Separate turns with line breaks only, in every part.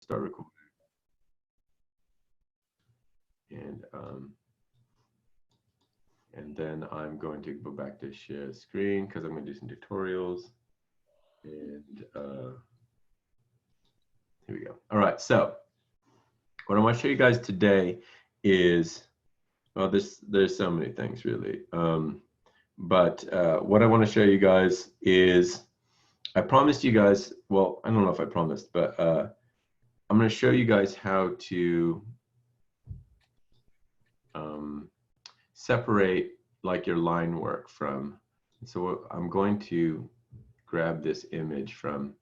start recording. And then I'm going to go back to share screen because I'm going to do some tutorials. And here we go. All right, so what I want to show you guys today is, well, there's so many things really. But what I want to show you guys is, I promised you guys, well, I don't know if I promised, but I'm going to show you guys how to separate like your line work from. So I'm going to grab this image from,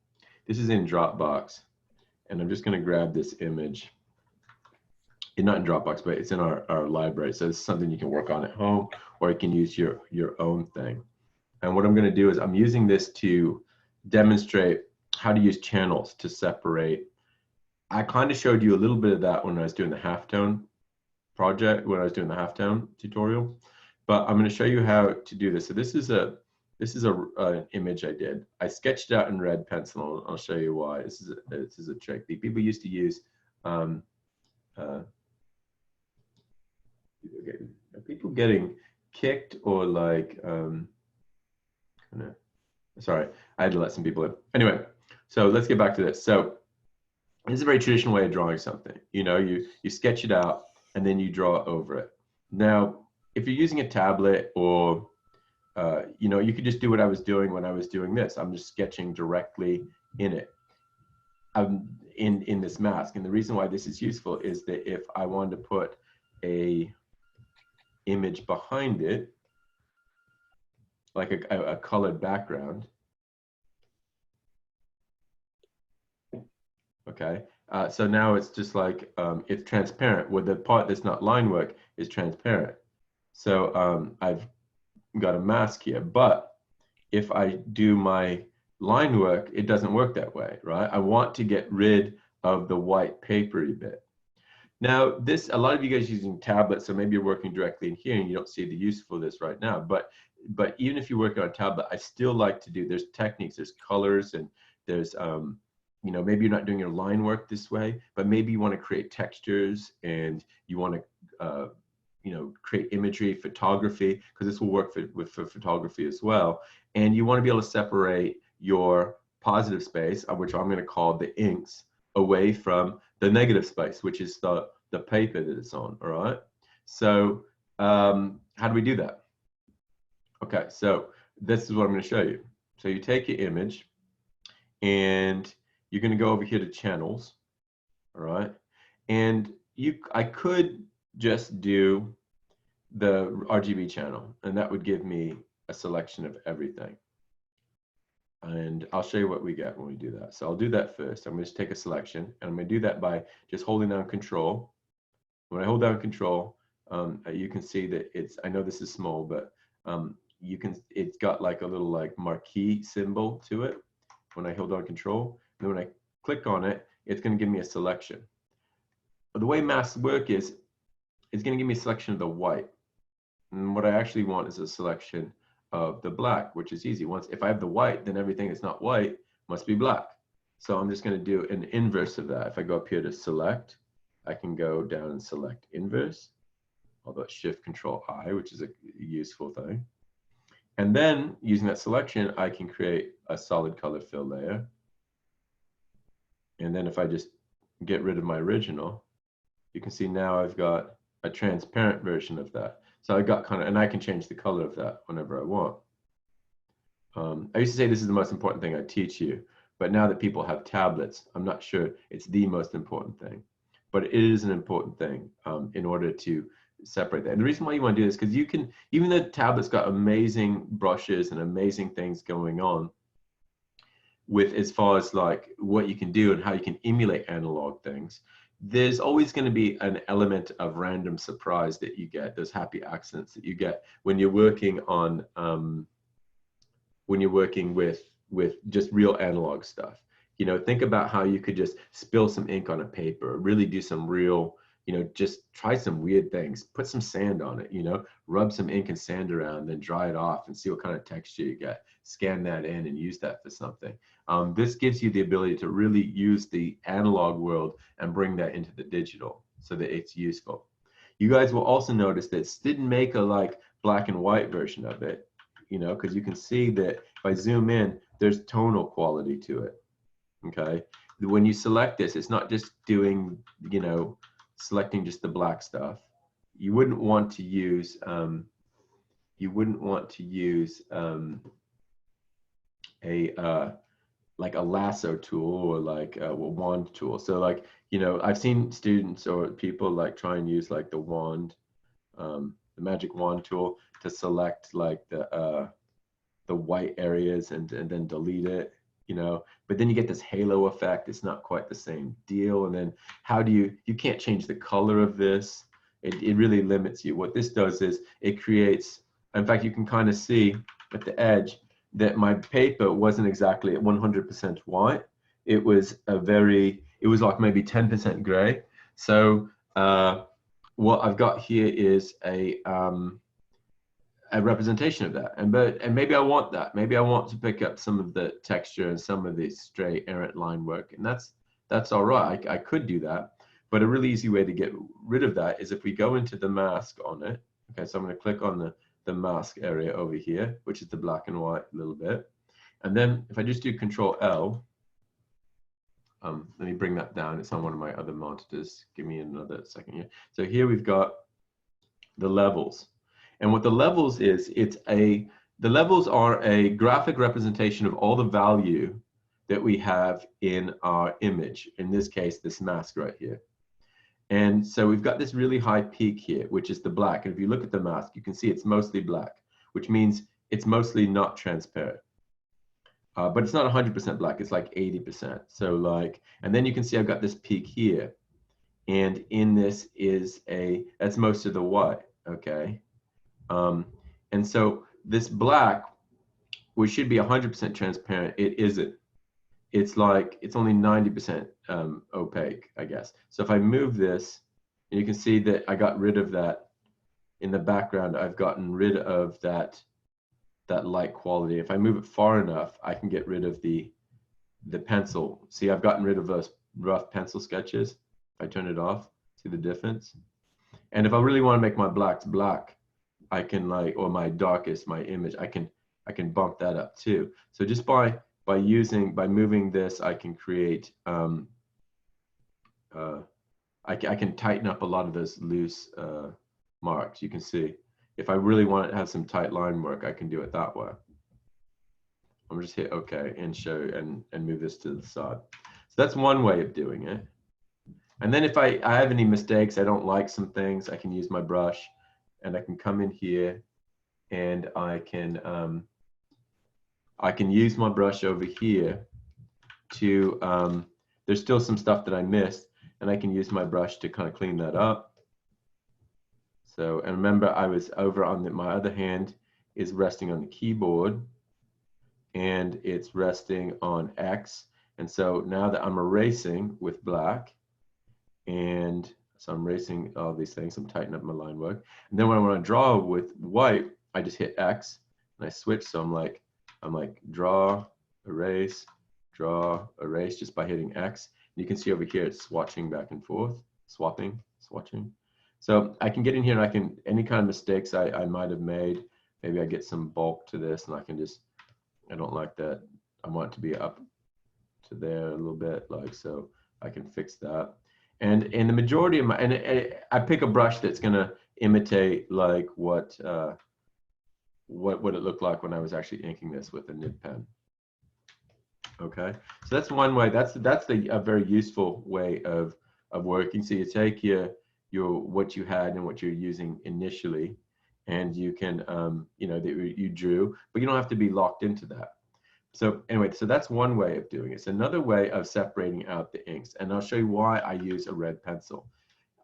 this is in Dropbox, and I'm just going to grab this image. It's not in Dropbox, but it's in our library. So it's something you can work on at home, or you can use your own thing. And what I'm going to do is I'm using this to demonstrate how to use channels to separate. I kind of showed you a little bit of that when I was doing the halftone project, when I was doing the halftone tutorial, but I'm going to show you how to do this. So this is an image I did. I sketched it out in red pencil. I'll show you why. This is a trick. The people used to use. People getting kicked or like. Sorry, I had to let some people in. Anyway, so let's get back to this. So this is a very traditional way of drawing something. You know, you sketch it out and then you draw over it. Now, if you're using a tablet or, you know, you could just do what I was doing when I was doing this. I'm just sketching directly in it, in this mask. And the reason why this is useful is that if I wanted to put a image behind it, like a colored background, okay, so now it's just like it's transparent, where the part that's not line work is transparent. So I've got a mask here, but if I do my line work, it doesn't work that way, right? I want to get rid of the white papery bit. Now, a lot of you guys are using tablets, so maybe you're working directly in here and you don't see the use for this right now, but even if you're working on a tablet, I still like to do, there's techniques, there's colors, and there's, you know, maybe you're not doing your line work this way, but maybe you want to create textures and you want to, you know, create imagery, photography, because this will work for photography as well. And you want to be able to separate your positive space, which I'm going to call the inks, away from the negative space, which is the paper that it's on, all right? So how do we do that? Okay, so this is what I'm going to show you. So you take your image and you're going to go over here to channels, all right? And I could just do the RGB channel, and that would give me a selection of everything. And I'll show you what we get when we do that. So I'll do that first. I'm going to take a selection, and I'm going to do that by just holding down Control. When I hold down Control, you can see that I know this is small, but it's got like a little like marquee symbol to it when I hold down Control. And then when I click on it, it's going to give me a selection. But the way masks work is it's going to give me a selection of the white. And what I actually want is a selection of the black, which is easy. If I have the white, then everything that's not white must be black. So I'm just going to do an inverse of that. If I go up here to select, I can go down and select inverse, although it's Shift Control I, which is a useful thing. And then using that selection, I can create a solid color fill layer. And then if I just get rid of my original, you can see now I've got a transparent version of that. So I got and I can change the color of that whenever I want. I used to say this is the most important thing I teach you, but now that people have tablets, I'm not sure it's the most important thing, but it is an important thing in order to separate that. And the reason why you want to do this, because you can, even though the tablet's got amazing brushes and amazing things going on with as far as like what you can do and how you can emulate analog things, there's always going to be an element of random surprise that you get, those happy accidents that you get when you're working on, when you're working with just real analog stuff. You know, think about how you could just spill some ink on a paper, really do some real, you know, just try some weird things. Put some sand on it, you know, rub some ink and sand around, then dry it off and see what kind of texture you get. Scan that in and use that for something. This gives you the ability to really use the analog world and bring that into the digital so that it's useful. You guys will also notice that it didn't make a like black and white version of it, you know, because you can see that if I zoom in, there's tonal quality to it. Okay. When you select this, it's not just doing, you know, selecting just the black stuff. You wouldn't want to use a like a lasso tool or like a wand tool. So like, you know, I've seen students or people like try and use like the wand, the magic wand tool to select like the white areas and then delete it, you know, but then you get this halo effect. It's not quite the same deal. And then how do you can't change the color of this. It really limits you. What this does is it creates, in fact, you can kind of see at the edge that my paper wasn't exactly at 100% white. It was like maybe 10% gray. So what I've got here is a representation of that, and maybe I want that. Maybe I want to pick up some of the texture and some of the straight errant line work, and that's all right. I could do that, but a really easy way to get rid of that is if we go into the mask on it. Okay, so I'm going to click on the mask area over here, which is the black and white a little bit, and then if I just do Control L, let me bring that down. It's on one of my other monitors. Give me another second here. So here we've got the levels. And what the levels is, the levels are a graphic representation of all the value that we have in our image. In this case, this mask right here. And so we've got this really high peak here, which is the black. And if you look at the mask, you can see it's mostly black, which means it's mostly not transparent. But it's not 100% black, it's like 80%. So like, and then you can see I've got this peak here. And in this is that's most of the white, okay? And so this black, which should be 100% transparent, it isn't. It's like, it's only 90% opaque, I guess. So if I move this, you can see that I got rid of that in the background. I've gotten rid of that light quality. If I move it far enough, I can get rid of the pencil. See, I've gotten rid of those rough pencil sketches. If I turn it off, see the difference? And if I really want to make my blacks black, I can or my darkest, my image, I can bump that up too. So just by moving this, I can create, I can tighten up a lot of those loose marks. You can see, if I really want to have some tight line work, I can do it that way. I'm just hit OK and show and move this to the side. So that's one way of doing it. And then if I have any mistakes, I don't like some things, I can use my brush. And I can come in here and I can use my brush over here to, there's still some stuff that I missed, and I can use my brush to kind of clean that up. So, and remember I was over on my other hand is resting on the keyboard and it's resting on X. And so now that I'm erasing with black, and so I'm erasing all these things, I'm tightening up my line work. And then when I want to draw with white, I just hit X and I switch. So I'm like draw, erase, just by hitting X. And you can see over here, it's swatching back and forth, swatching. So I can get in here and I can, any kind of mistakes I might have made, maybe I get some bulk to this and I can just, I don't like that. I want it to be up to there a little bit, like so. I can fix that. And in the majority of my, and I pick a brush that's gonna imitate like what it looked like when I was actually inking this with a nib pen. Okay, so that's one way. That's a very useful way of working. So you take your what you had and what you're using initially, and you can you know, that you drew, but you don't have to be locked into that. So anyway, so that's one way of doing it. It's another way of separating out the inks, and I'll show you why I use a red pencil.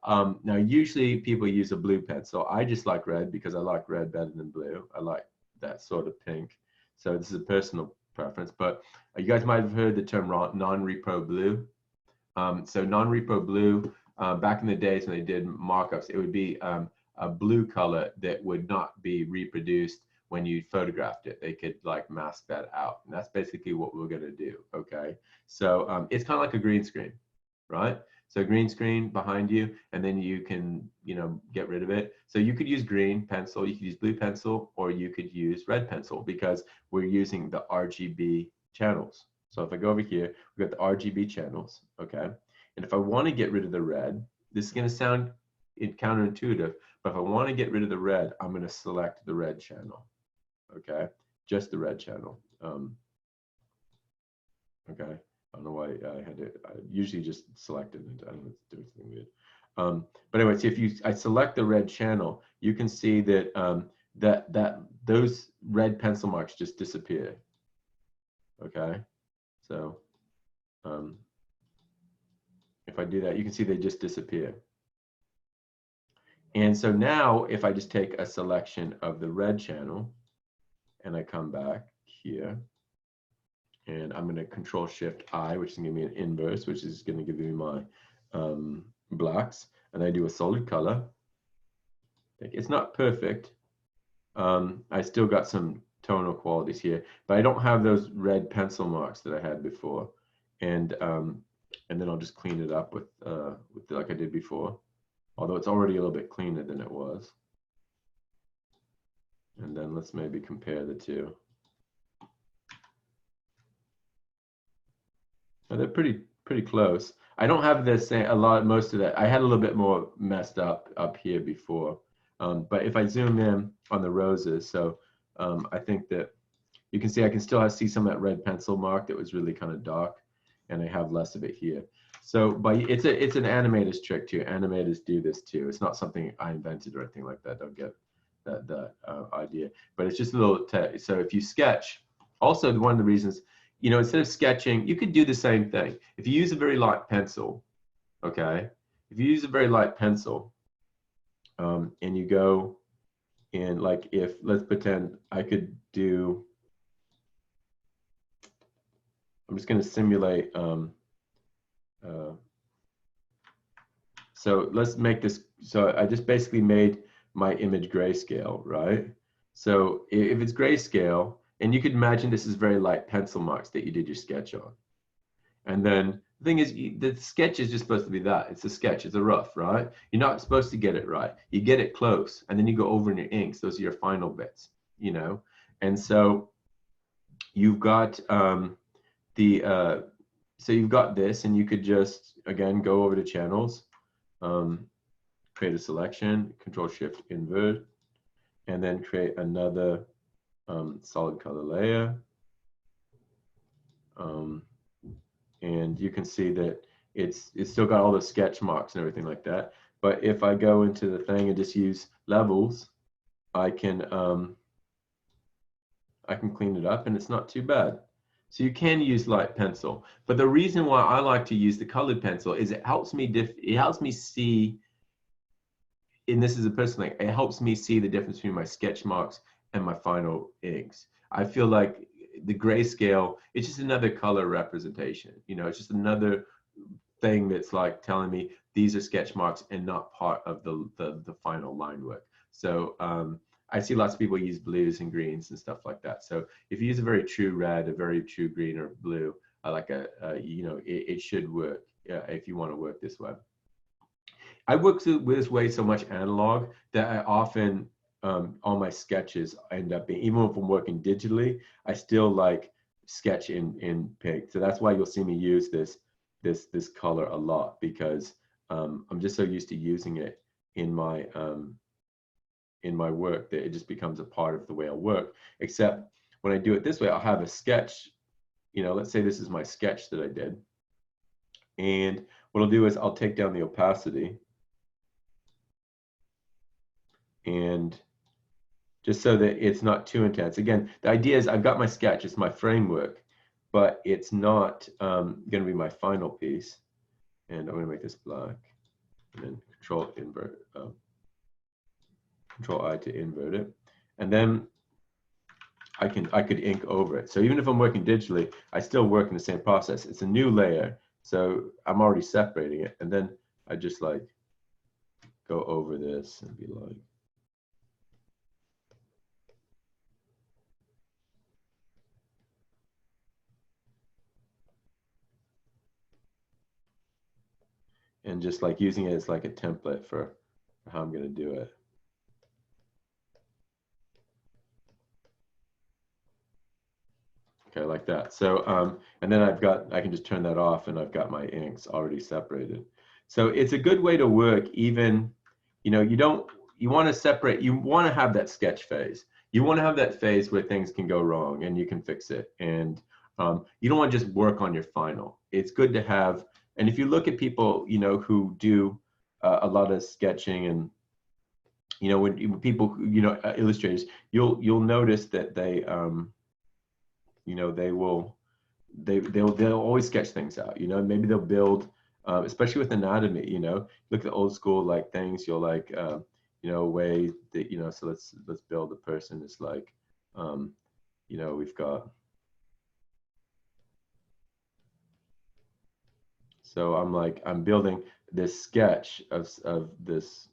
Now, usually people use a blue pencil. I just like red because I like red better than blue. I like that sort of pink. So this is a personal preference, but you guys might have heard the term non-repro blue. So non-repro blue back in the days when they did markups, it would be a blue color that would not be reproduced when you photographed it. They could like mask that out. And that's basically what we're gonna do, okay? So it's kind of like a green screen, right? So green screen behind you, and then you can, you know, get rid of it. So you could use green pencil, you could use blue pencil, or you could use red pencil because we're using the RGB channels. So if I go over here, we've got the RGB channels, okay? And if I want to get rid of the red, this is going to sound counterintuitive, but if I want to get rid of the red, I'm going to select the red channel, okay? Just the red channel. Okay, I don't know why I had to. I usually just select it, and I don't know if it's doing something weird. But anyway, so if I select the red channel, you can see that those red pencil marks just disappear. Okay, so if I do that, you can see they just disappear. And so now if I just take a selection of the red channel and I come back here and I'm going to Control Shift I, which is going to give me an inverse, which is going to give me my blacks, and I do a solid color. It's not perfect. I still got some tonal qualities here, but I don't have those red pencil marks that I had before. And then I'll just clean it up with like I did before, although it's already a little bit cleaner than it was. And then let's maybe compare the two. Now they're pretty close. I don't have this most of that. I had a little bit more messed up here before. But if I zoom in on the roses, so I think that you can see I can still see some of that red pencil mark that was really kind of dark, and I have less of it here. So, but it's an animator's trick too. Animators do this too. It's not something I invented or anything like that. Don't get that idea. But it's just a little. So if you sketch, also one of the reasons, you know, instead of sketching, you could do the same thing. If you use a very light pencil, okay. If you use a very light pencil, and you go and like let's pretend I could do. I'm just going to simulate. So let's make this. So I just basically made my image grayscale, right? So if it's grayscale, and you could imagine this is very light pencil marks that you did your sketch on. And then the thing is, the sketch is just supposed to be that. It's a sketch. It's a rough, right? You're not supposed to get it right. You get it close, and then you go over in your inks. Those are your final bits, you know? And so you've got so you've got this, and you could just, again, go over to channels, create a selection, Control Shift invert, and then create another solid color layer. And you can see that it's still got all the sketch marks and everything like that. But if I go into the thing and just use levels, I can clean it up, and it's not too bad. So you can use light pencil, but the reason why I like to use the colored pencil is it helps me see, and this is a personal thing, it helps me see the difference between my sketch marks and my final inks. I feel like the grayscale, it's just another color representation. You know, it's just another thing that's like telling me these are sketch marks and not part of the final line work. So I see lots of people use blues and greens and stuff like that. So if you use a very true red, a very true green or blue, like you know, it should work if you want to work this way. I work with this way so much analog that I often, all my sketches end up being, even if I'm working digitally, I still like sketch in pig. So that's why you'll see me use this color a lot, because I'm just so used to using it in my work that it just becomes a part of the way I work. Except when I do it this way, I'll have a sketch, you know, let's say this is my sketch that I did. And what I'll do is I'll take down the opacity, and just so that it's not too intense. Again, the idea is I've got my sketch, it's my framework, but it's not going to be my final piece. And I'm going to make this black, and then Control I to invert it, and then I could ink over it. So even if I'm working digitally, I still work in the same process. It's a new layer, so I'm already separating it, and then I just like go over this and be like, and just like using it as like a template for how I'm going to do it. Okay, like that. So, and then I can just turn that off and I've got my inks already separated. So it's a good way to work even, you want to separate, you want to have that sketch phase. You want to have that phase where things can go wrong and you can fix it. And you don't want to just work on your final. It's good to have, and if you look at people, who do a lot of sketching and, when people, illustrators, you'll notice that they'll always sketch things out. Maybe they'll build, especially with anatomy. Look at old school like things. You'll like, way that So let's build a person. It's like, we've got. So I'm building this sketch of this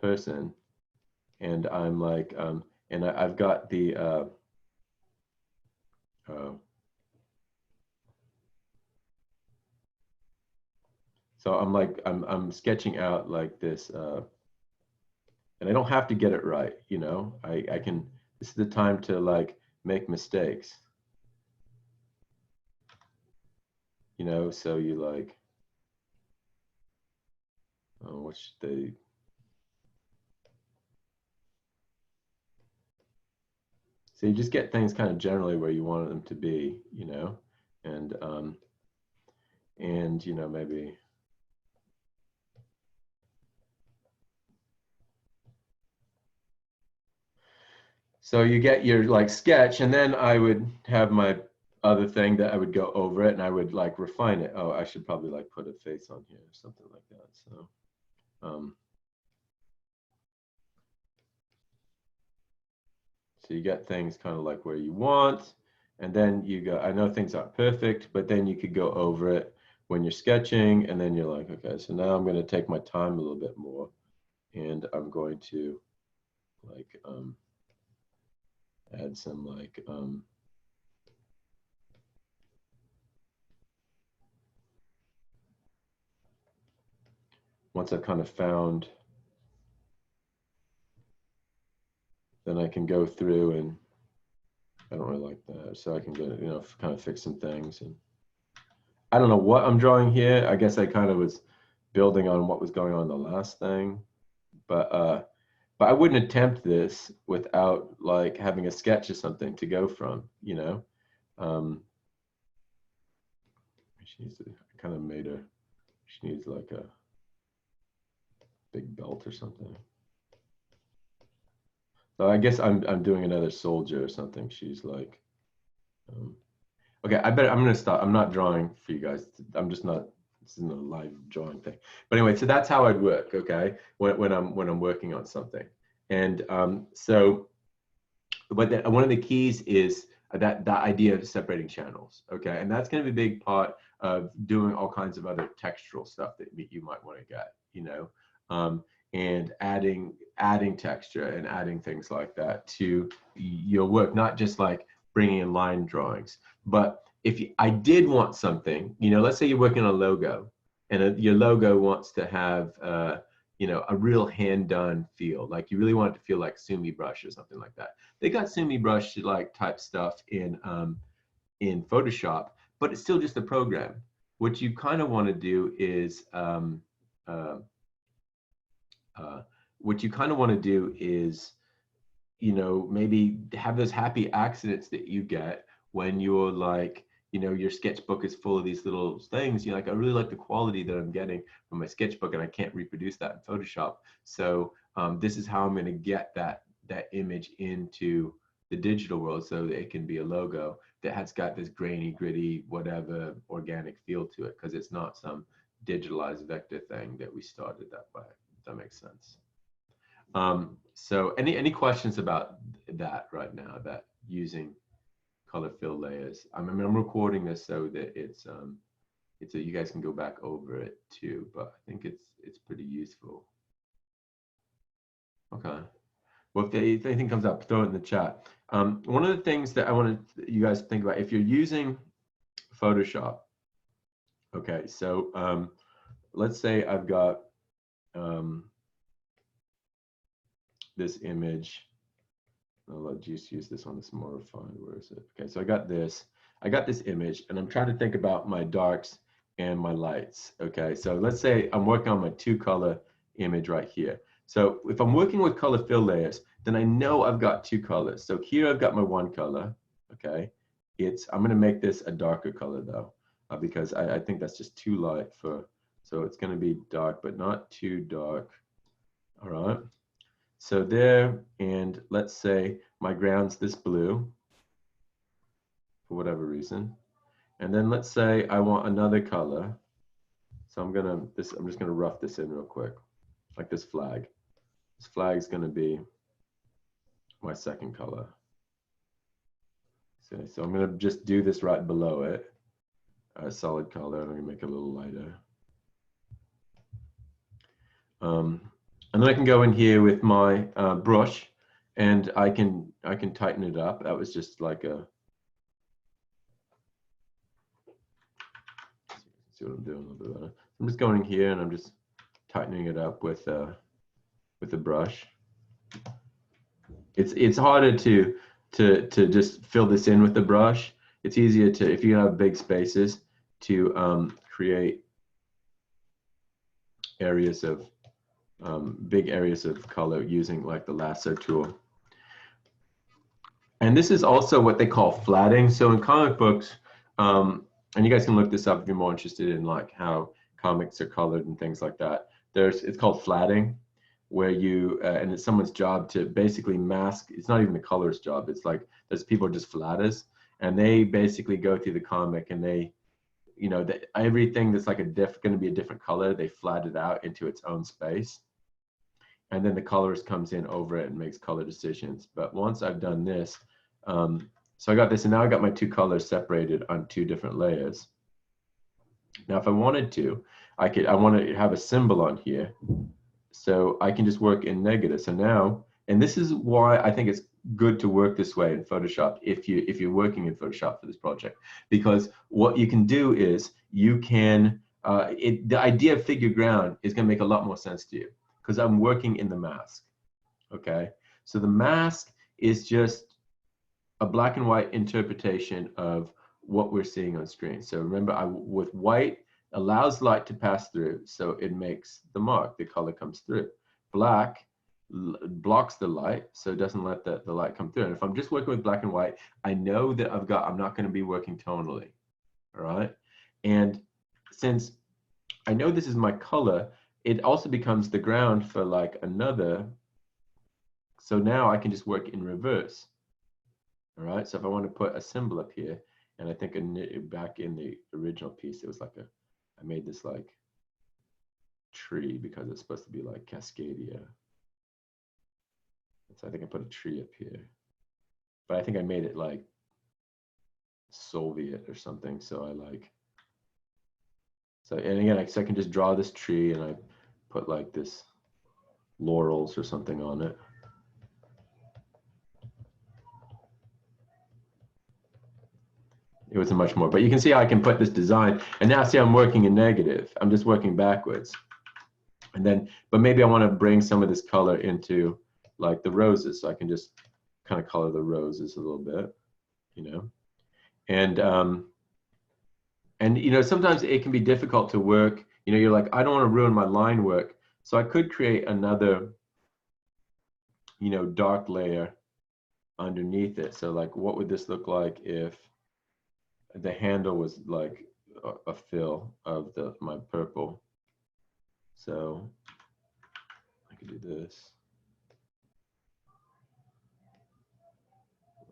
person, and I'm like, and I've got the. So I'm sketching out like this, and I don't have to get it right. I can. This is the time to like make mistakes. So you like, what should they? So you just get things kind of generally where you want them to be, and maybe. So you get your like sketch, and then I would have my other thing that I would go over it and I would like refine it. Oh, I should probably like put a face on here or something like that. So you get things kind of like where you want, and then you go, I know things aren't perfect, but then you could go over it when you're sketching, and then you're like, okay, so now I'm going to take my time a little bit more, and I'm going to like add some like once I've kind of found, then I can go through and I don't really like that. So I can go, kind of fix some things. And I don't know what I'm drawing here. I guess I kind of was building on what was going on in the last thing. But I wouldn't attempt this without like having a sketch or something to go from, she needs to, I kind of made her, she needs like a big belt or something. So I guess I'm doing another soldier or something. She's like, okay, I'm gonna stop. I'm not drawing for you guys. I'm just not. This isn't a live drawing thing. But anyway, so that's how I'd work. Okay, when I'm working on something, and but one of the keys is that idea of separating channels. Okay, and that's going to be a big part of doing all kinds of other textural stuff that you might want to get. And adding texture and adding things like that to your work, not just like bringing in line drawings. But I did want something, let's say you're working on a logo, and your logo wants to have a real hand done feel, like you really want it to feel like Sumi Brush or something like that. They got Sumi Brush like type stuff in Photoshop, but it's still just a program. What you kind of want to do is what you kind of want to do is, maybe have those happy accidents that you get when you're like, your sketchbook is full of these little things. You're like, I really like the quality that I'm getting from my sketchbook, and I can't reproduce that in Photoshop. So this is how I'm going to get that image into the digital world so that it can be a logo that has got this grainy, gritty, whatever organic feel to it, because it's not some digitalized vector thing that we started that way. If that makes sense. So any questions about that right now, about using color fill layers? I'm recording this so that it's it's you guys can go back over it too, but I think it's pretty useful. Okay. Well, if anything comes up, throw it in the chat. One of the things that I wanted you guys to think about, if you're using Photoshop, okay, so let's say I've got this image. I'll just use this one that's more refined. Where is it? Okay, so I got this image, and I'm trying to think about my darks and my lights. Okay, so let's say I'm working on my 2-color image right here. So if I'm working with color fill layers, then I know I've got 2 colors. So here I've got my 1 color. Okay, I'm going to make this a darker color though, because I think that's just too light for. So it's going to be dark, but not too dark. All right. So there, and let's say my ground's this blue for whatever reason. And then let's say I want another color. So I'm just gonna rough this in real quick, like this flag. This flag is gonna be my 2nd color. So I'm gonna just do this right below it, a solid color, and I'm gonna make it a little lighter. And then I can go in here with my brush, and I can tighten it up. That was just like a. See what I'm doing a little bit better. I'm just going here and I'm just tightening it up with a brush. It's harder to just fill this in with the brush. It's easier to, if you have big spaces, to create areas of big areas of color using like the lasso tool. And this is also what they call flatting. So in comic books, and you guys can look this up if you're more interested in like how comics are colored and things like that. It's called flatting, where you and it's someone's job to basically mask. It's not even the colorist's job. It's like there's people just flatters, and they basically go through the comic and they, everything that's like going to be a different color, they flat it out into its own space, and then the colorist comes in over it and makes color decisions. But once I've done this, so I got this, and now I got my 2 colors separated on 2 different layers. Now, if I wanted to, I want to have a symbol on here, so I can just work in negative. So now, and this is why I think it's good to work this way in Photoshop if you're working in Photoshop for this project, because what you can do is you can the idea of figure ground is going to make a lot more sense to you because I'm working in the mask. Okay, so the mask is just a black and white interpretation of what we're seeing on screen. So remember, with white allows light to pass through, so it makes the mark, the color comes through. Black blocks the light, so it doesn't let the light come through. And if I'm just working with black and white, I know that I'm not going to be working tonally, all right? And since I know this is my color, it also becomes the ground for like another. So now I can just work in reverse. All right, so if I want to put a symbol up here, and I think back in the original piece, it was like I made this like tree because it's supposed to be like Cascadia. So I think I put a tree up here, but I think I made it like Soviet or something. So and again, so I can just draw this tree and I put like this laurels or something on it. It was a much more, but you can see how I can put this design, and now see I'm working in negative. I'm just working backwards. And then, but maybe I want to bring some of this color into like the roses, so I can just kind of color the roses a little bit, And sometimes it can be difficult to work. You're like, I don't want to ruin my line work, so I could create another, dark layer underneath it. So like, what would this look like if the handle was like a fill of my purple? So I could do this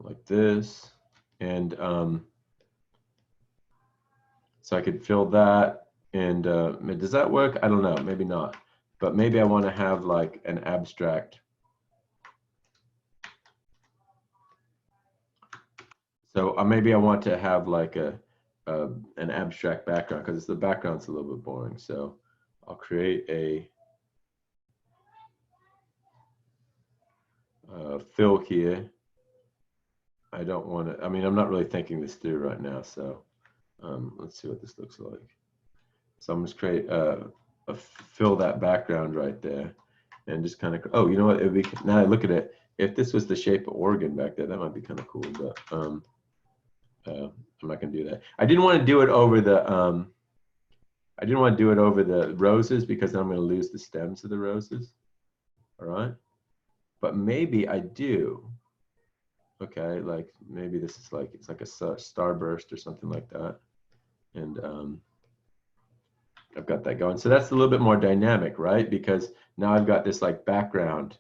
like this, and so I could fill that. And does that work? I don't know, maybe not, but maybe I want to have like an abstract. So maybe I want to have like a an abstract background because the background's a little bit boring. So I'll create a fill here. I don't want to, I mean, I'm not really thinking this through right now. So let's see what this looks like. So I'm just create fill that background right there and just kind of, oh, you know what, it'd be, now I look at it, if this was the shape of Oregon back there, that might be kind of cool, but I'm not gonna do that. I didn't want to do it over the roses because then I'm gonna lose the stems of the roses. All right, but maybe I do. Okay, like maybe this is like, it's like a starburst or something like that. And I've got that going. So that's a little bit more dynamic, right? Because now I've got this like background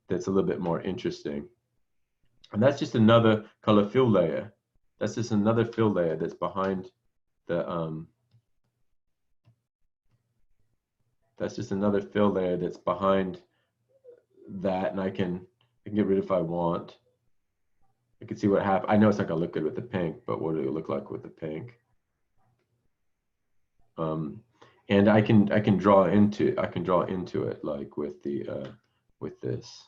that's a little bit more interesting. And that's just another color fill layer. That's just another fill layer that's behind the, that's just another fill layer that's behind that. And I can get rid if I want. I can see what happens. I know it's not gonna look good with the pink, but what do it look like with the pink? And I can draw into it like with the with this.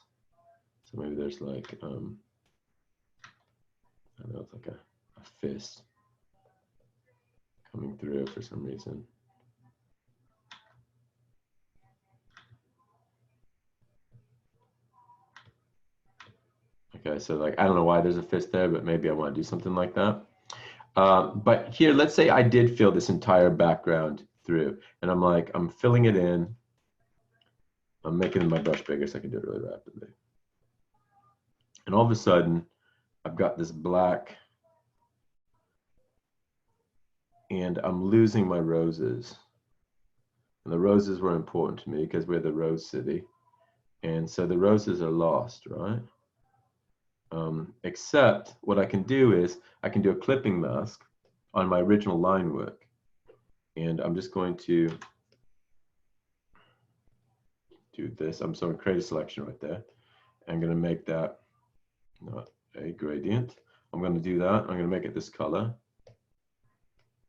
So maybe there's like I don't know, it's like a fist coming through for some reason. Okay, so like I don't know why there's a fist there, but maybe I want to do something like that. But here, let's say I did fill this entire background through, and I'm filling it in. I'm making my brush bigger so I can do it really rapidly. And all of a sudden, I've got this black, and I'm losing my roses. And the roses were important to me because we're the rose city. And so the roses are lost, right? Except what I can do is I can do a clipping mask on my original line work. And I'm just going to do this. I'm going to create a selection right there. I'm going to make that not a gradient. I'm going to do that. I'm going to make it this color.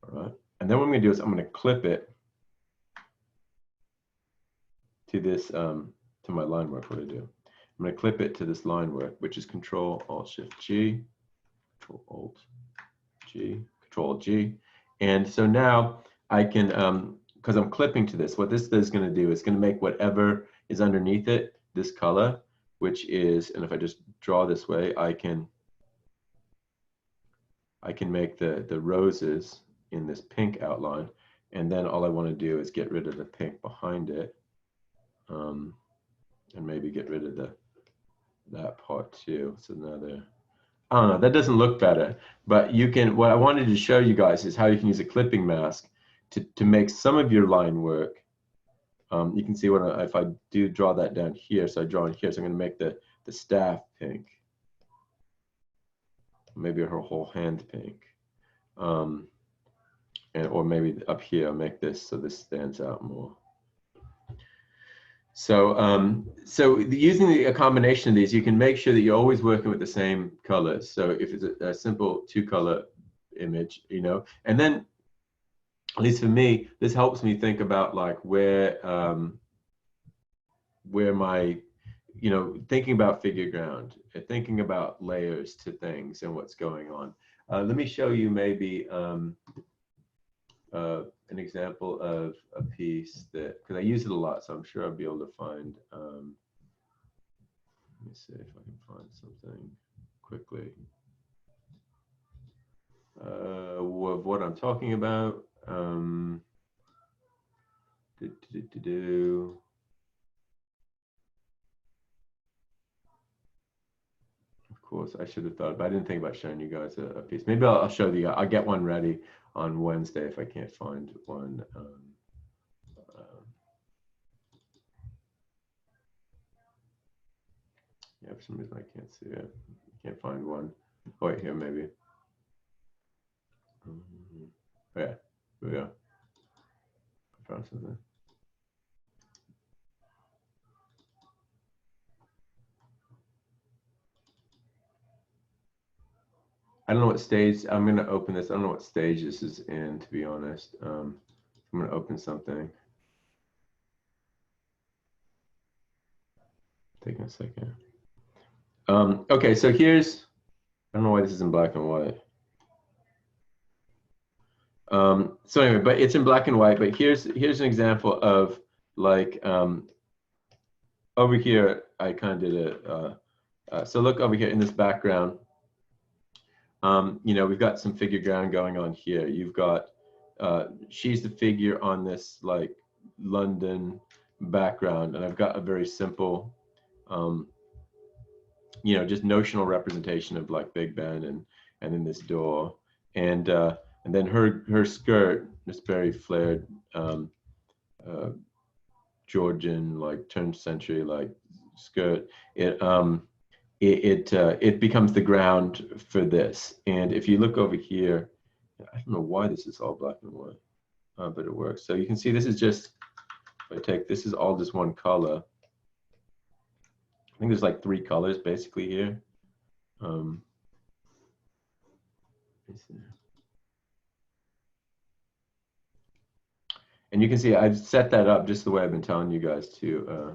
All right. And then what I'm going to do is I'm going to clip it to this, to my line work. What do I do? I'm going to clip it to this line work, which is Control Alt Shift G, Control Alt G, Control Alt G. And so now I can, because I'm clipping to this, what this is going to do is going to make whatever is underneath it this color, which is, and if I just draw this way, I can make the roses in this pink outline. And then all I want to do is get rid of the pink behind it, and maybe get rid of that part too. So now I don't know, that doesn't look better, but you can, what I wanted to show you guys is how you can use a clipping mask to make some of your line work. You can see if I do draw that down here, so I draw in here, so I'm going to make the staff pink, maybe her whole hand pink, or maybe up here I'll make this so this stands out more. So, so using a combination of these, you can make sure that you're always working with the same colors. So if it's a simple 2-color image, you know, and then at least for me, this helps me think about like where my, you know, thinking about figure ground, thinking about layers to things and what's going on. Let me show you maybe an example of a piece that, because I use it a lot, so I'm sure I'll be able to find, let me see if I can find something quickly of what I'm talking about. Of course, I should have thought, but I didn't think about showing you guys a piece. Maybe I'll show you. I'll get one ready on Wednesday if I can't find one. Yeah, for some reason I can't see it. Can't find one. Oh, wait, here maybe. Oh, yeah, here we go. I found something. I don't know what stage, I'm going to open this. I don't know what stage this is in, to be honest. I'm going to open something. Taking a second. Okay, so here's, I don't know why this is in black and white. So anyway, but it's in black and white, but here's an example of like, over here, I kind of did it. So look over here in this background. You know, we've got some figure ground going on here. You've got, she's the figure on this like London background, and I've got a very simple, you know, just notional representation of like Big Ben and then this door, and then her skirt, this very flared Georgian like turn century like skirt. It becomes the ground for this. And if you look over here, I don't know why this is all black and white, but it works. So you can see this is just, if I take, this is all just one color. I think there's like 3 colors basically here. And you can see I've set that up just the way I've been telling you guys to.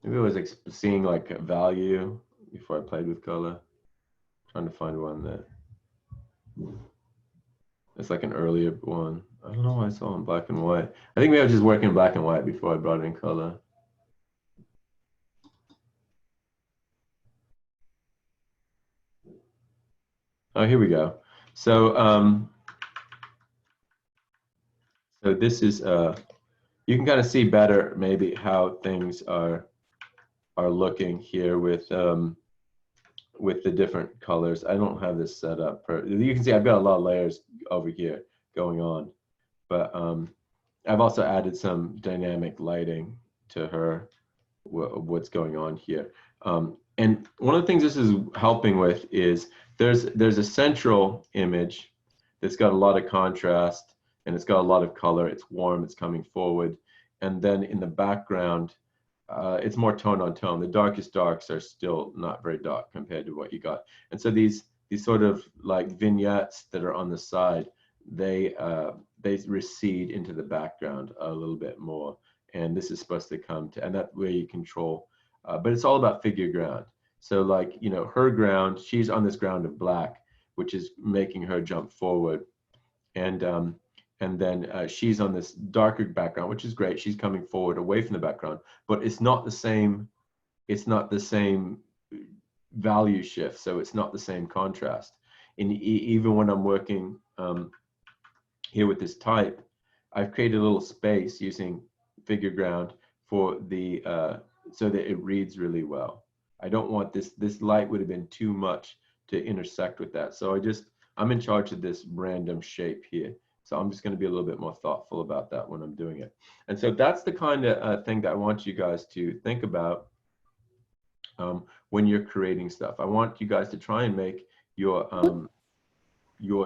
Maybe I was like seeing like a value before I played with color. Trying to find one that it's like an earlier one. I don't know why I saw in black and white. I think maybe I was just working in black and white before I brought it in color. Oh, here we go. So, so this is you can kind of see better maybe how things are looking here with the different colors. I don't have this set up. You can see I've got a lot of layers over here going on, but I've also added some dynamic lighting to her, what's going on here. And one of the things this is helping with is there's a central image that's got a lot of contrast and it's got a lot of color. It's warm, it's coming forward. And then in the background, it's more tone on tone. The darkest darks are still not very dark compared to what you got. And so these sort of like vignettes that are on the side, they recede into the background a little bit more. And this is supposed to come to, and that way you control, but it's all about figure ground. So like, you know, her ground, she's on this ground of black, which is making her jump forward. And then she's on this darker background, which is great. She's coming forward away from the background, but it's not the same value shift. So it's not the same contrast. And even when I'm working here with this type, I've created a little space using figure ground for the, so that it reads really well. I don't want this light would have been too much to intersect with that. So I'm in charge of this random shape here. So I'm just going to be a little bit more thoughtful about that when I'm doing it. And so that's the kind of thing that I want you guys to think about when you're creating stuff. I want you guys to try and make your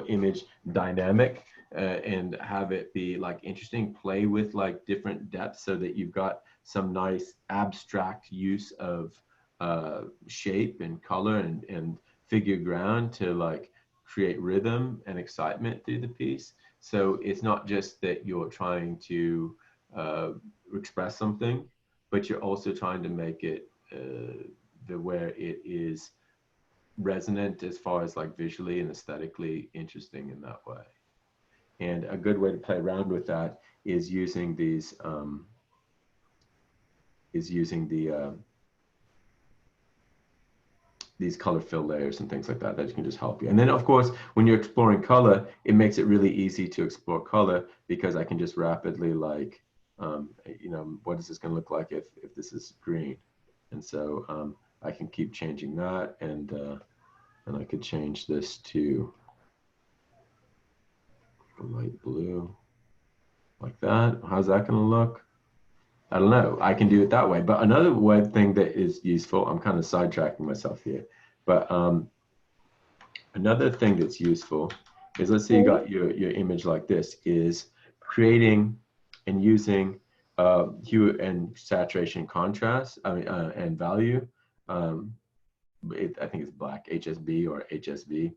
image dynamic and have it be like interesting, play with like different depths so that you've got some nice abstract use of shape and color and figure ground to like create rhythm and excitement through the piece. So it's not just that you're trying to express something, but you're also trying to make it where it is resonant as far as like visually and aesthetically interesting in that way. And a good way to play around with that is using these these color fill layers and things like that can just help you. And then of course, when you're exploring color, it makes it really easy to explore color because I can just rapidly like, you know, what is this going to look like if this is green? And so I can keep changing that, and I could change this to light blue like that. How's that going to look? I don't know. I can do it that way. But another thing that is useful, I'm kind of sidetracking myself here, but another thing that's useful is, let's say you got your image like this, is creating and using hue and saturation contrast, and value. I think it's black, HSB or HSV.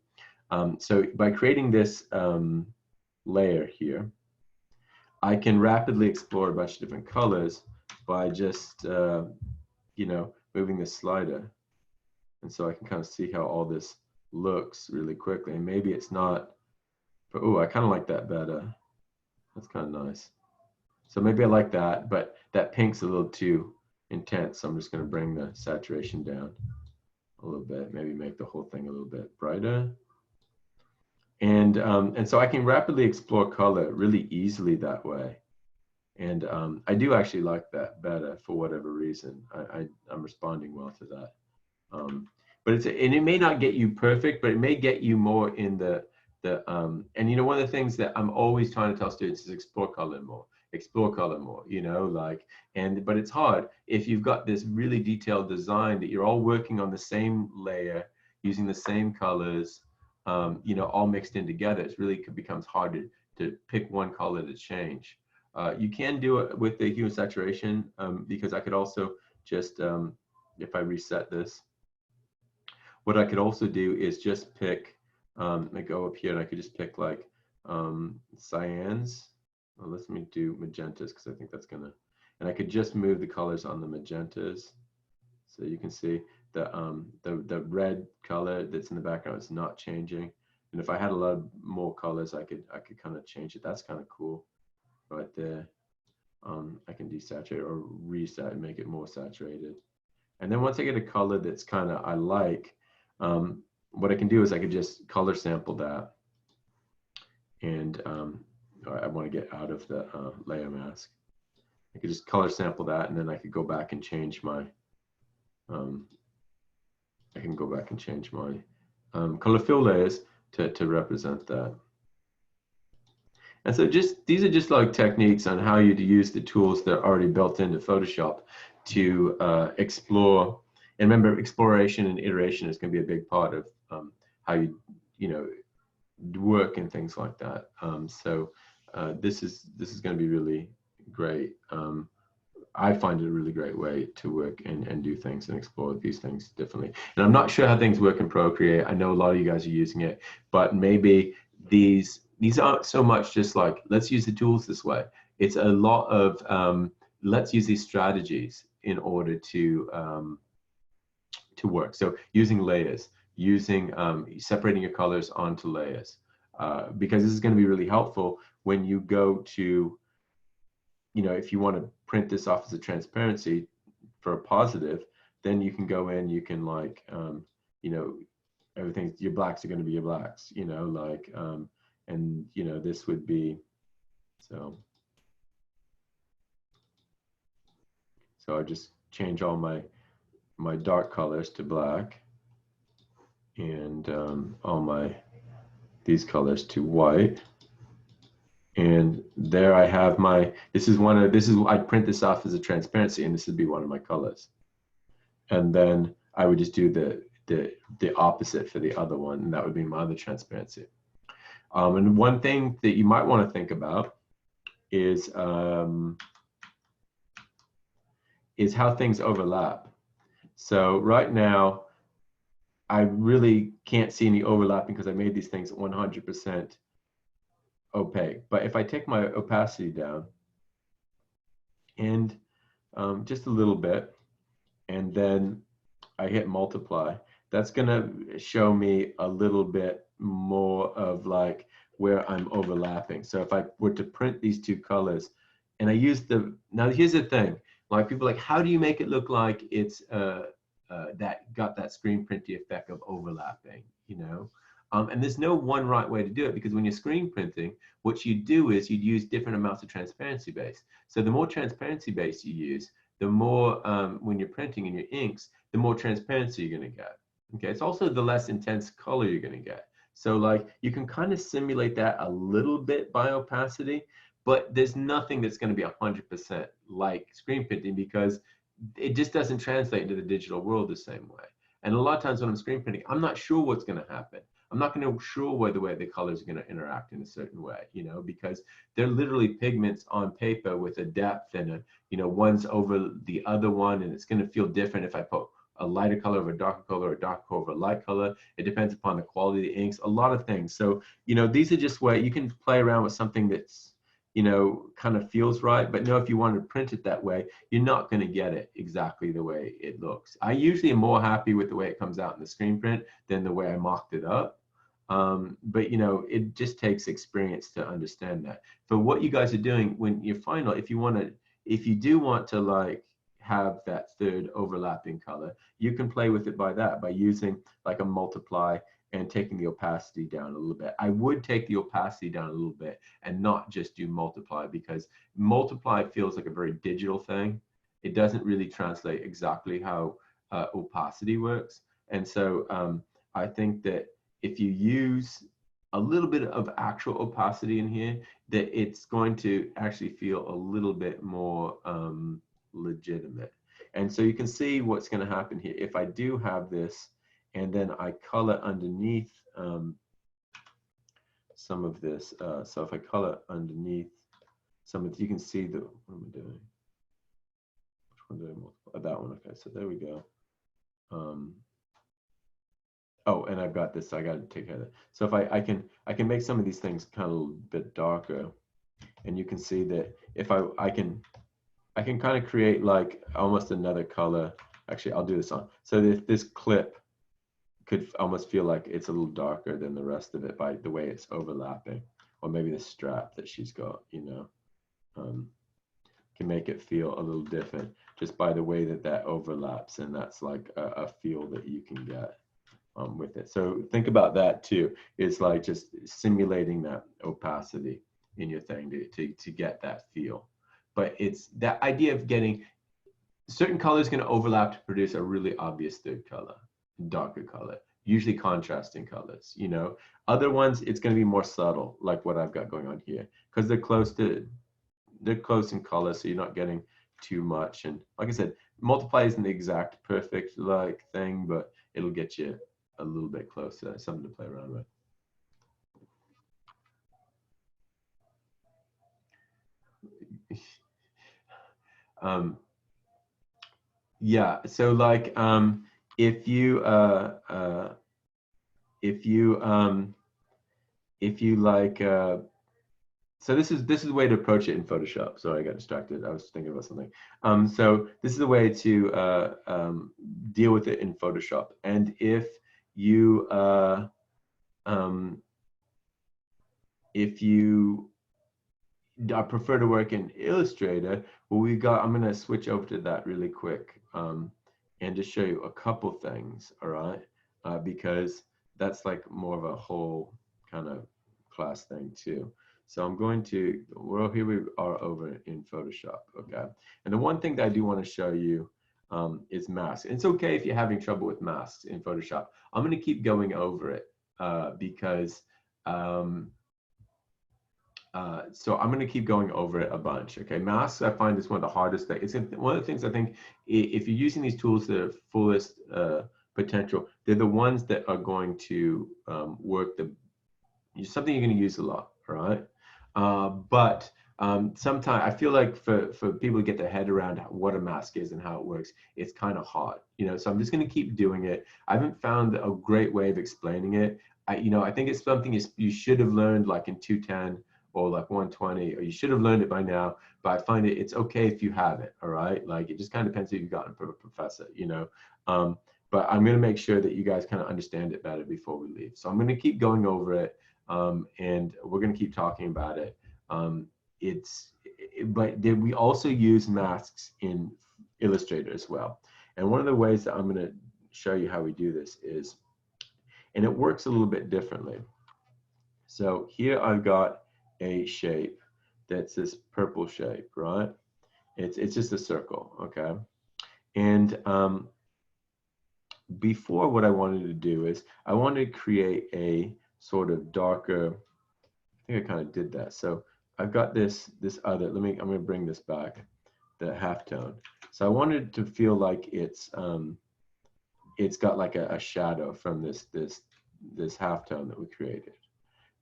So by creating this layer here, I can rapidly explore a bunch of different colors by just, moving this slider. And so I can kind of see how all this looks really quickly. And maybe it's not, but oh, I kind of like that better. That's kind of nice. So maybe I like that, but that pink's a little too intense. So I'm just going to bring the saturation down a little bit, maybe make the whole thing a little bit brighter. And so I can rapidly explore color really easily that way. And I do actually like that better for whatever reason. I'm responding well to that. But and it may not get you perfect, but it may get you more in and one of the things that I'm always trying to tell students is explore color more, but it's hard if you've got this really detailed design that you're all working on the same layer, using the same colors, all mixed in together. It really becomes hard to pick one color to change. You can do it with the hue and saturation, because I could also just, if I reset this, what I could also do is just pick, I go up here and I could just pick like cyans. Well, let me do magentas because I think that's gonna, and I could just move the colors on the magentas. So you can see the red color that's in the background is not changing. And if I had a lot more colors, I could kind of change it. That's kind of cool right there. I can desaturate or reset and make it more saturated. And then once I get a color that's kind of I like, what I can do is I could just color sample that. And I want to get out of the layer mask. I could just color sample that, and then I could go back and change my color fill layers to represent that. And so these are just like techniques on how you use the tools that are already built into Photoshop to explore. And remember, exploration and iteration is going to be a big part of how you work and things like that. This is going to be really great. I find it a really great way to work and do things and explore these things differently. And I'm not sure how things work in Procreate. I know a lot of you guys are using it, but maybe these aren't so much just like, let's use the tools this way. It's a lot of, let's use these strategies in order to work. So using layers, using separating your colors onto layers, because this is going to be really helpful when you go to, if you want to print this off as a transparency for a positive, then you can go in, you can like, everything, your blacks are going to be your blacks, and this would be, so I just change all my dark colors to black, and all these colors to white. And there I have I'd print this off as a transparency, and this would be one of my colors. And then I would just do the opposite for the other one, and that would be my other transparency. And one thing that you might want to think about is how things overlap. So right now, I really can't see any overlapping because I made these things 100% opaque. But if I take my opacity down and just a little bit, and then I hit multiply, that's gonna show me a little bit more of like where I'm overlapping. So if I were to print these two colors, and I use now here's the thing, like people are like, how do you make it look like it's that got that screen printy effect of overlapping, and there's no one right way to do it, because when you're screen printing, what you do is you'd use different amounts of transparency base. So the more transparency base you use, the more, when you're printing in your inks, the more transparency you're going to get. Okay, it's also the less intense color you're going to get. So like you can kind of simulate that a little bit by opacity, but there's nothing that's going to be 100% like screen printing, because it just doesn't translate into the digital world the same way. And a lot of times when I'm screen printing, I'm not sure what's going to happen. I'm not going to sure where the colors are going to interact in a certain way, you know, because they're literally pigments on paper with a depth and a, you know, one's over the other one, and it's going to feel different if I put a lighter color over a darker color or a darker color over a light color. It depends upon the quality of the inks, a lot of things. So, you know, these are just where you can play around with something that's, you know, kind of feels right. But no, if you want to print it that way, you're not going to get it exactly the way it looks. I usually am more happy with the way it comes out in the screen print than the way I mocked it up. But you know, it just takes experience to understand that. For what you guys are doing when you're final, if you do want to like have that third overlapping color, you can play with it by that, by using like a multiply and taking the opacity down a little bit. I would take the opacity down a little bit and not just do multiply, because multiply feels like a very digital thing. It doesn't really translate exactly how opacity works. And so I think that if you use a little bit of actual opacity in here, that it's going to actually feel a little bit more legitimate. And so you can see what's going to happen here. If I do have this, and then I color underneath some of this. So if I color underneath some of, you can see the, what am I doing? Which one did I multiply? That one. Okay, so there we go. Oh, and I've got this, so I got to take care of it. So if I can make some of these things kind of a little bit darker, and you can see that if I can kind of create like almost another color. Actually, I'll do this on. So this clip could almost feel like it's a little darker than the rest of it by the way it's overlapping, or maybe the strap that she's got, you know, can make it feel a little different just by the way that overlaps, and that's like a feel that you can get with it. So think about that too. It's like just simulating that opacity in your thing to get that feel. But it's that idea of getting certain colors going to overlap to produce a really obvious third color, darker color, usually contrasting colors, you know. Other ones, it's going to be more subtle, like what I've got going on here, because they're close in color, so you're not getting too much. And like I said, multiply isn't the exact perfect like thing, but it'll get you a little bit closer, something to play around with. Yeah, so like if you like so this is the way to approach it in Photoshop. Sorry, I got distracted. I was thinking about something. So this is the way to deal with it in Photoshop. And if you I prefer to work in Illustrator, well, I'm going to switch over to that really quick and just show you a couple things, all right? Because that's like more of a whole kind of class thing too. So I'm going to, well, here we are over in Photoshop, okay? And the one thing that I do want to show you is masks. It's okay if you're having trouble with masks in Photoshop. I'm going to keep going over it because so I'm going to keep going over it a bunch. Okay, masks I find is one of the hardest things. It's one of the things I think if you're using these tools to their fullest potential, they're the ones that are going to work something you're going to use a lot, right? But sometimes I feel like for people to get their head around what a mask is and how it works, it's kind of hard, you know. So I'm just going to keep doing it. I haven't found a great way of explaining it. I think it's something you should have learned like in 210 or like 120, or you should have learned it by now. But I find it's okay if you haven't. All right, like it just kind of depends who you've gotten from a professor, you know. But I'm going to make sure that you guys kind of understand it better before we leave. So I'm going to keep going over it. And we're going to keep talking about it. But we also use masks in Illustrator as well. And one of the ways that I'm going to show you how we do this is, and it works a little bit differently. So here I've got a shape that's this purple shape, right? It's just a circle, okay? And before, what I wanted to do is I wanted to create a sort of darker, I think I kind of did that. So I've got this other, I'm going to bring this back, the halftone. So I wanted to feel like it's got like a shadow from this this halftone that we created.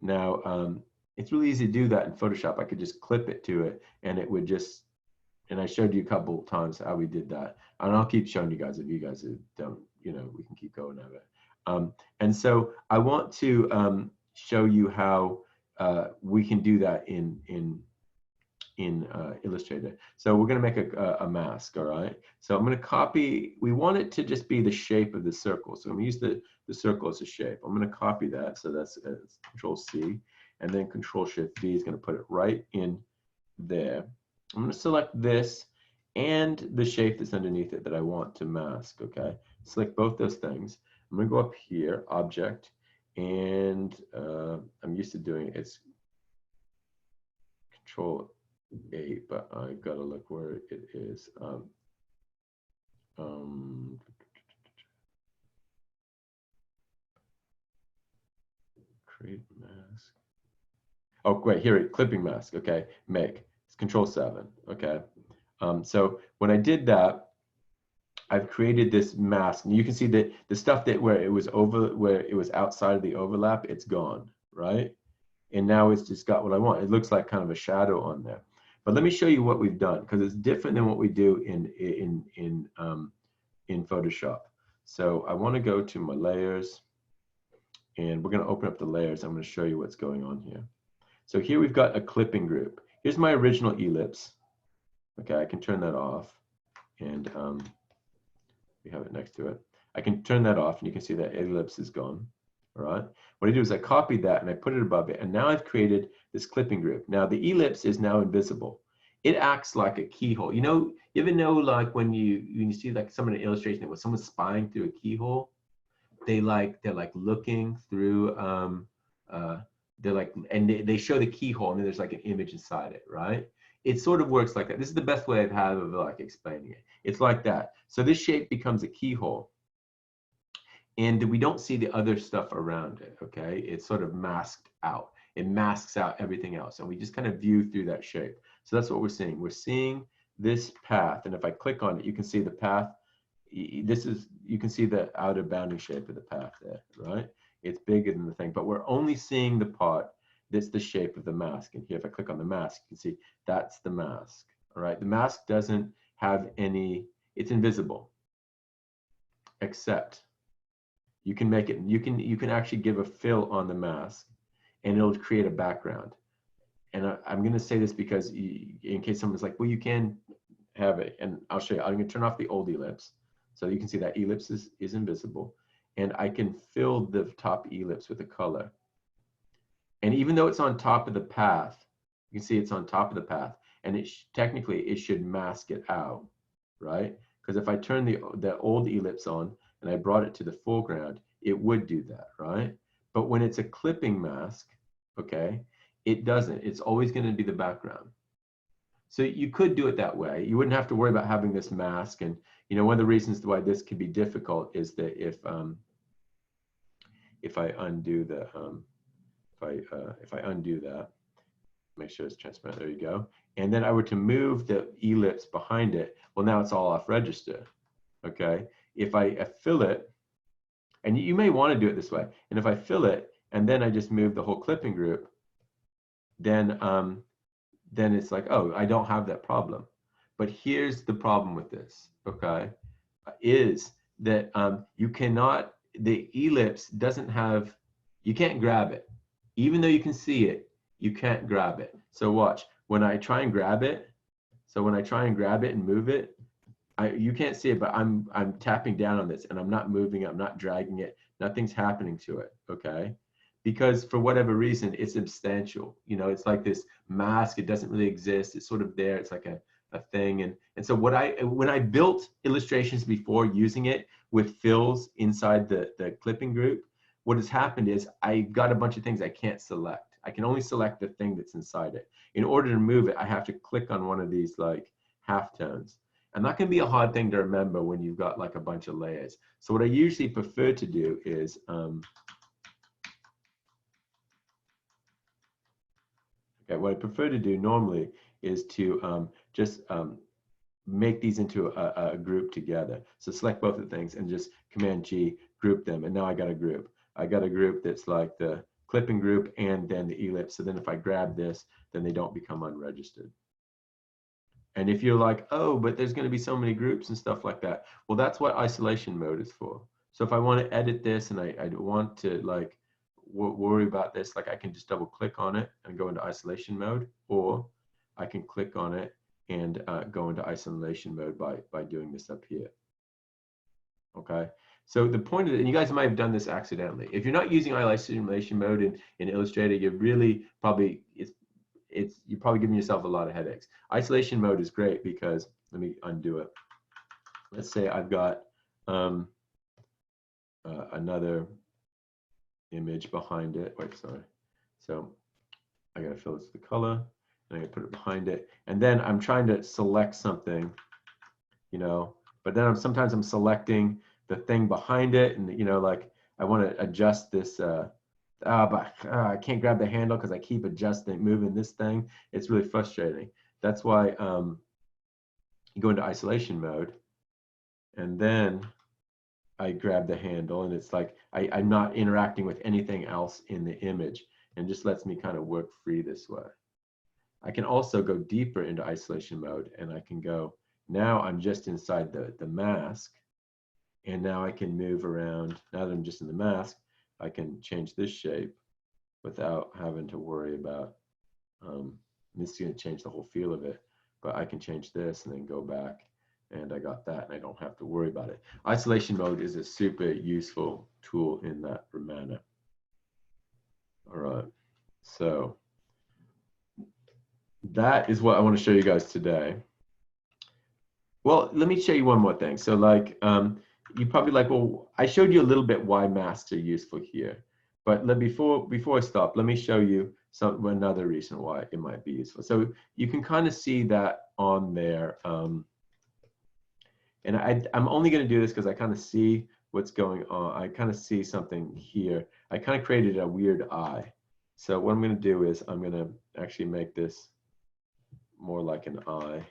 Now, it's really easy to do that in Photoshop. I could just clip it to it and it would just, and I showed you a couple times how we did that. And I'll keep showing you guys if you guys don't, you know, we can keep going at it. And so I want to show you how we can do that in Illustrator. So we're going to make a mask, all right? So I'm going to copy, we want it to just be the shape of the circle. So I'm going to use the circle as a shape. I'm going to copy that. So that's Control C, and then Control Shift V is going to put it right in there. I'm going to select this and the shape that's underneath it that I want to mask, okay? Select both those things. I'm going to go up here, Object, and I'm used to doing it. It's Control 8, but I gotta look where it is. Create mask. Oh, wait, here, clipping mask. Okay, make. It's Control 7. Okay. So when I did that, I've created this mask, and you can see that the stuff that where it was outside of the overlap, it's gone, right? And now it's just got what I want. It looks like kind of a shadow on there. But let me show you what we've done, because it's different than what we do in Photoshop. So I want to go to my layers, and we're going to open up the layers. I'm going to show you what's going on here. So here we've got a clipping group. Here's my original ellipse. Okay, I can turn that off, and we have it next to it. I can turn that off, and you can see that ellipse is gone. All right. What I do is I copied that and I put it above it, and now I've created this clipping group. Now the ellipse is now invisible. It acts like a keyhole. You know, you ever know like when you see like some of the illustration when someone's spying through a keyhole, they're like looking through they're like, and they show the keyhole and then there's like an image inside it, right? It sort of works like that. This is the best way I've had of like explaining it. It's like that. So this shape becomes a keyhole, and we don't see the other stuff around it, okay? It's sort of masked out. It masks out everything else, and we just kind of view through that shape. So that's what we're seeing. We're seeing this path, and if I click on it, you can see the path. You can see the outer bounding shape of the path there, right? It's bigger than the thing, but we're only seeing the part that's the shape of the mask. And here, if I click on the mask, you can see that's the mask, all right? The mask doesn't have any, it's invisible, except you can make it, you can actually give a fill on the mask and it'll create a background. And I'm going to say this because in case someone's like, well, you can have it, and I'll show you. I'm going to turn off the old ellipse. So you can see that ellipse is invisible, and I can fill the top ellipse with a color. And even though it's on top of the path, you can see it's on top of the path, and technically it should mask it out, right? Because if I turn the old ellipse on and I brought it to the foreground, it would do that, right? But when it's a clipping mask, okay, it doesn't. It's always going to be the background. So you could do it that way. You wouldn't have to worry about having this mask. And you know, one of the reasons why this could be difficult is that if I undo the if I undo that, make sure it's transparent. There you go. And then I were to move the ellipse behind it. Well, now it's all off register. Okay. If I fill it, and you may want to do it this way. And if I fill it and then I just move the whole clipping group, then it's like, oh, I don't have that problem. But here's the problem with this, okay, is that you cannot, the ellipse doesn't have, you can't grab it. Even though you can see it, you can't grab it. So watch, when I try and grab it, so when I try and grab it and move it, you can't see it, but I'm tapping down on this and I'm not moving it, I'm not dragging it, nothing's happening to it, okay? Because for whatever reason, it's substantial. You know, it's like this mask, it doesn't really exist, it's sort of there, it's like a thing. And so when I built illustrations before using it with fills inside the clipping group, what has happened is I got a bunch of things I can't select. I can only select the thing that's inside it. In order to move it, I have to click on one of these like halftones. And that can be a hard thing to remember when you've got like a bunch of layers. So what I usually prefer to do is, okay, what I prefer to do normally is to just make these into a group together. So select both of the things and just Command G, group them, and now I got a group. I got a group that's like the clipping group and then the ellipse. So then if I grab this, then they don't become unregistered. And if you're like, oh, but there's going to be so many groups and stuff like that, well, that's what isolation mode is for. So if I want to edit this and I want to like worry about this, like I can just double click on it and go into isolation mode, or I can click on it and go into isolation mode by doing this up here. Okay. So the point of it, and you guys might have done this accidentally. If you're not using isolation mode in Illustrator, you're really probably, you're probably giving yourself a lot of headaches. Isolation mode is great because, let me undo it. Let's say I've got another image behind it. Wait, sorry. So I gotta fill this with the color, and I gotta put it behind it. And then I'm trying to select something, you know, but then sometimes I'm selecting the thing behind it, and you know, like I want to adjust this. But I can't grab the handle because I keep adjusting, moving this thing. It's really frustrating. That's why you go into isolation mode, and then I grab the handle, and it's like I'm not interacting with anything else in the image, and just lets me kind of work free this way. I can also go deeper into isolation mode, and I can go, now I'm just inside the mask, and now I can move around. Now that I'm just in the mask, I can change this shape without having to worry about, this is going to change the whole feel of it, but I can change this and then go back, and I got that, and I don't have to worry about it. Isolation mode is a super useful tool in that manner. All right, so that is what I want to show you guys today. Well, let me show you one more thing. So like, you probably like, well, I showed you a little bit why masks are useful here, but before I stop, let me show you another reason why it might be useful. So you can kind of see that on there, and I'm only going to do this because I kind of see what's going on. I kind of see something here. I kind of created a weird eye. So what I'm going to do is I'm going to actually make this more like an eye.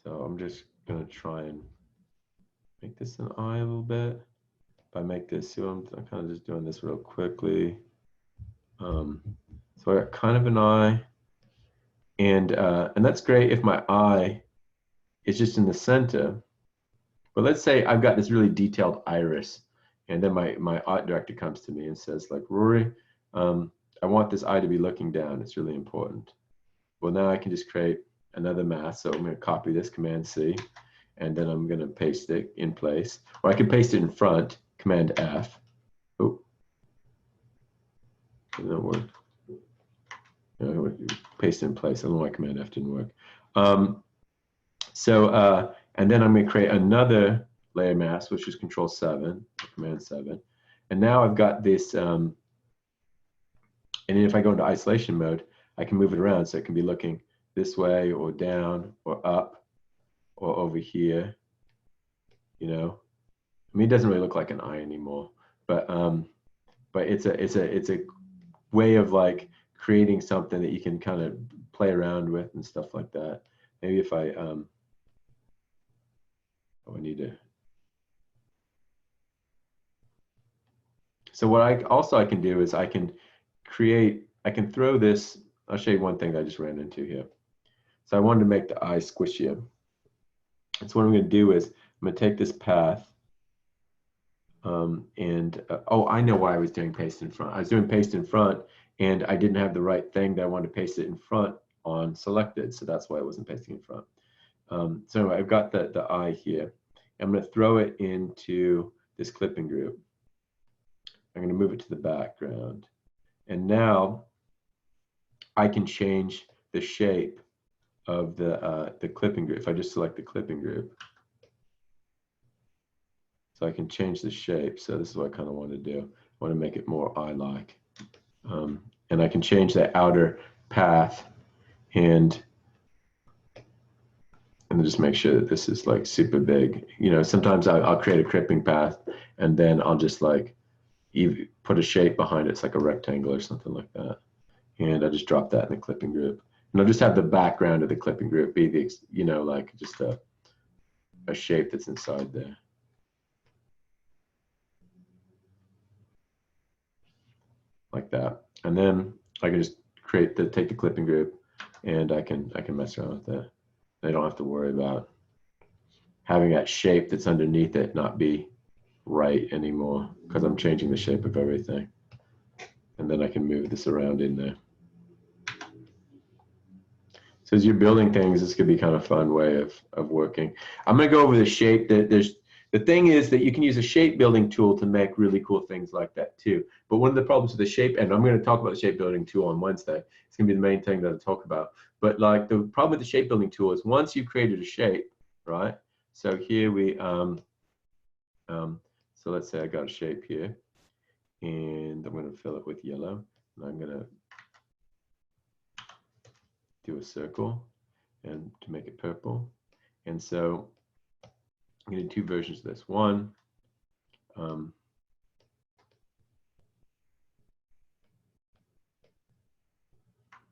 So I'm just going to try and make this an eye a little bit. If I make this, see, I'm kind of just doing this real quickly. So I got kind of an eye, and that's great if my eye is just in the center. But let's say I've got this really detailed iris, and then my art director comes to me and says, like, Rory, I want this eye to be looking down. It's really important. Well, now I can just create another mask. So I'm going to copy this, Command C, and then I'm going to paste it in place. Or I can paste it in front, Command F. Oh, didn't that work? No, paste it in place. I don't know why Command F didn't work. And then I'm going to create another layer mask, which is Control 7, Command 7. And now I've got this, and then if I go into isolation mode, I can move it around. So it can be looking this way or down or up or over here, you know. I mean, it doesn't really look like an eye anymore, but it's a way of like creating something that you can kind of play around with and stuff like that. Maybe if I I need to. So what I can do is I can throw this. I'll show you one thing that I just ran into here. So I wanted to make the eye squishier. And so what I'm going to do is I'm going to take this path, oh, I know why I was doing paste in front. I was doing paste in front, and I didn't have the right thing that I wanted to paste it in front on selected, so that's why I wasn't pasting in front. So I've got the eye here. I'm going to throw it into this clipping group. I'm going to move it to the background, and now I can change the shape of the clipping group if I just select the clipping group. So I can change the shape. So this is what I kind of want to do. I want to make it more eye-like. And I can change the outer path and just make sure that this is like super big. You know, sometimes I'll create a clipping path and then I'll just like put a shape behind it. It's like a rectangle or something like that. And I just drop that in the clipping group. And I'll just have the background of the clipping group be the, you know, like just a shape that's inside there. Like that. And then I can just take the clipping group and I can mess around with that. I don't have to worry about having that shape that's underneath it not be right anymore because I'm changing the shape of everything. And then I can move this around in there. So as you're building things, this could be kind of a fun way of working. I'm going to go over the shape. The thing is that you can use a shape building tool to make really cool things like that too. But one of the problems with the shape, and I'm going to talk about the shape building tool on Wednesday. It's going to be the main thing that I talk about. But like the problem with the shape building tool is once you've created a shape, right? So here we, so let's say I got a shape here, and I'm going to fill it with yellow, and I'm going to do a circle and to make it purple. And so I'm going to do two versions of this. One,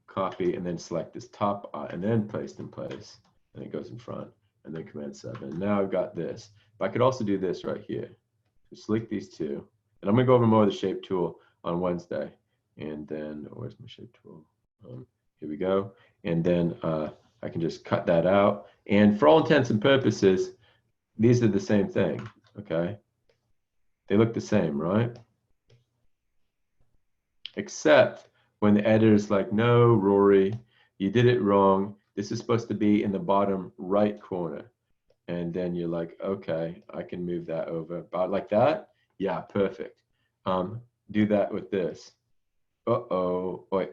copy and then select this top eye and then paste in place, and it goes in front, and then Command 7. Now I've got this. But I could also do this right here. So select these two, and I'm going to go over more of the shape tool on Wednesday. And then where's my shape tool? Here we go. And then I can just cut that out. And for all intents and purposes, these are the same thing. Okay, they look the same, right? Except when the editor's like, no, Rory, you did it wrong. This is supposed to be in the bottom right corner. And then you're like, okay, I can move that over. About like that? Yeah, perfect. Do that with this. Uh-oh, wait,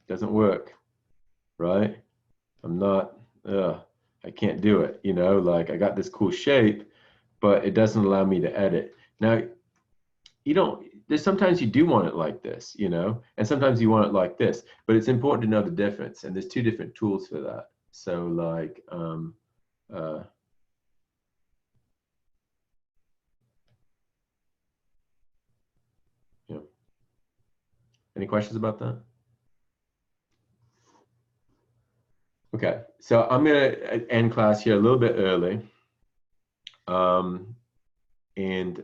doesn't work, right? I'm not, I can't do it, you know, like I got this cool shape, but it doesn't allow me to edit. Now, you don't, there's sometimes you do want it like this, you know, and sometimes you want it like this, but it's important to know the difference. And there's two different tools for that. So like, you know, any questions about that? Okay, so I'm gonna end class here a little bit early. And